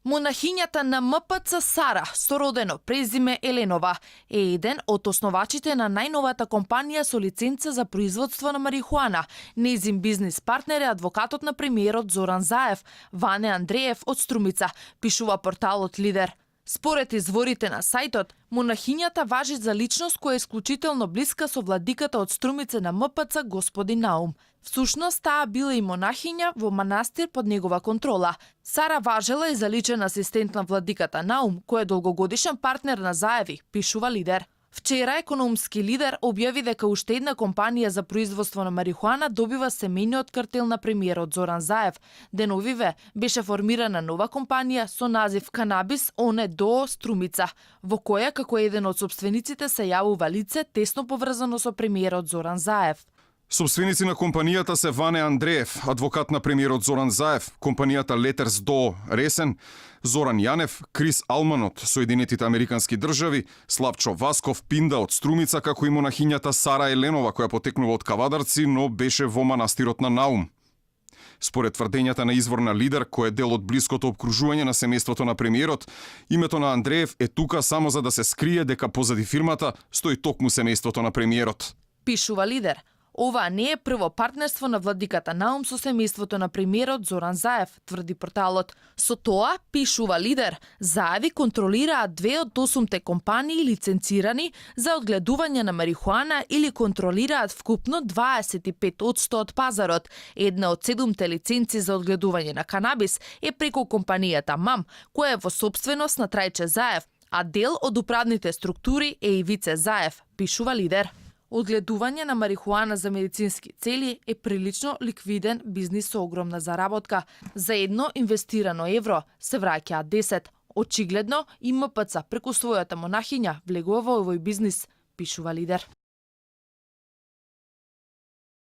Монахињата на МПЦ Сара, со родено презиме Еленова, е еден од основачите на најновата компанија со лиценца за производство на марихуана. Нејзин бизнис партнер е адвокатот на премиерот Зоран Заев, Ване Андреев од Струмица, пишува порталот Лидер. Според изворите на сајтот, монахињата важи за личност која е исклучително блиска со владиката од Струмица на МПЦ господин Наум. Всушност, таа била и монахиња во манастир под негова контрола. Сара важела и за личен асистент на владиката Наум, кој е долгогодишен партнер на Заеви, пишува Лидер. Вчера економски лидер објави дека уште една компанија за производство на марихуана добива семејниот картел на премиерот Зоран Заев. Деновиве беше формирана нова компанија со назив Канабис Оне до Струмица, во која како еден од собствениците се јавува лице тесно поврзано со премиерот Зоран Заев. Собственици на компанијата се Ване Андреев, адвокат на премиерот Зоран Заев, компанијата Letters до Ресен, Зоран Јанев, Крис Алман од Соединетите Американски држави, Славчо Васков Пинда од Струмица, како и монахињата Сара Еленова, која потекнува од Кавадарци, но беше во манастирот на Наум. Според тврдењата на извор на Лидер, кој е дел од блиското обкружување на семејството на премиерот, името на Андреев е тука само за да се скрие дека позади фирмата стои токму семејството на премиерот. Пишува Лидер. Ова не е прво партнерство на владиката Наум со семејството на премиерот Зоран Заев, тврди порталот. Со тоа, пишува Лидер, Заеви контролираат 2 од 8 компании лиценцирани за одгледување на марихуана или контролираат вкупно 25% од пазарот. Една од 7 лиценци за одгледување на канабис е преку компанијата МАМ, која е во собственост на Трајче Заев, а дел од управните структури е и Вице Заев, пишува Лидер. Одгледување на марихуана за медицински цели е прилично ликвиден бизнис со огромна заработка. За едно инвестирано евро се враќаат 10. Очигледно и МПЦ преку својата монахиња влегува во овој бизнис, пишува Лидер.